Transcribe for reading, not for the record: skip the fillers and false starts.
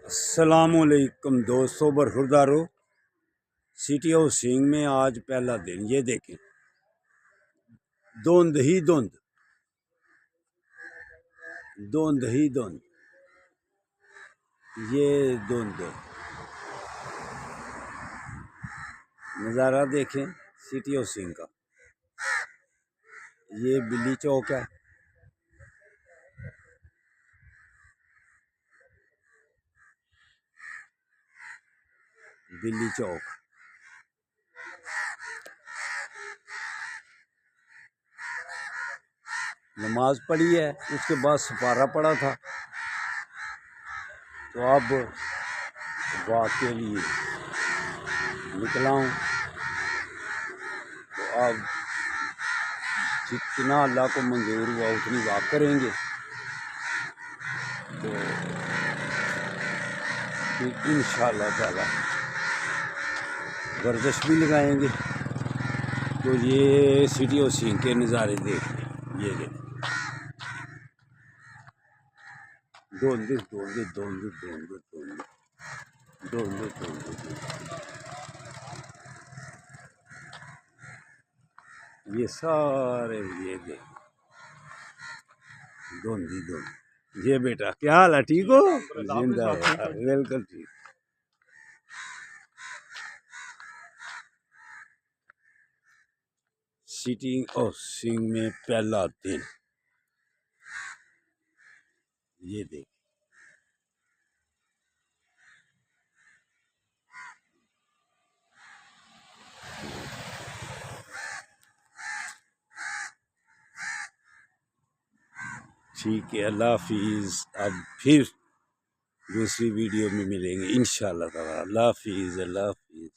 السلام علیکم دوستوں، برخوردارو سٹی آف سنگ میں آج پہلا دن. یہ دیکھیں، دھند ہی دھند، دھند ہی دھند، یہ دھند. نظارہ دیکھیں سٹی آف سنگ کا. یہ بلی چوک ہے. بلی چوک نماز پڑھی ہے، اس کے بعد سپارہ پڑا تھا، تو اب واک کے لیے نکلا ہوں. تو اب جتنا اللہ کو منظور ہوا اتنی واک کریں گے، تو پھر انشاءاللہ تعالی ورزش بھی لگائیں گے. تو یہ سٹی آف سنگ کے نظارے دیکھیں. یہ دیکھیں، دھند دھند دھند دھند دھند دھند دھند. یہ سارے یہ دیکھ دھند ہی دھند. یہ بیٹا کیا حال ہے؟ ٹھیک ہو؟ زندہ ہے، بالکل ٹھیک. سٹی آف سنگ میں پہلا دن. یہ دیکھ، ٹھیک ہے. اللہ حافظ. اب پھر دوسری ویڈیو میں ملیں گے انشاءاللہ تعالی. اللہ حافظ. اللہ حافظ.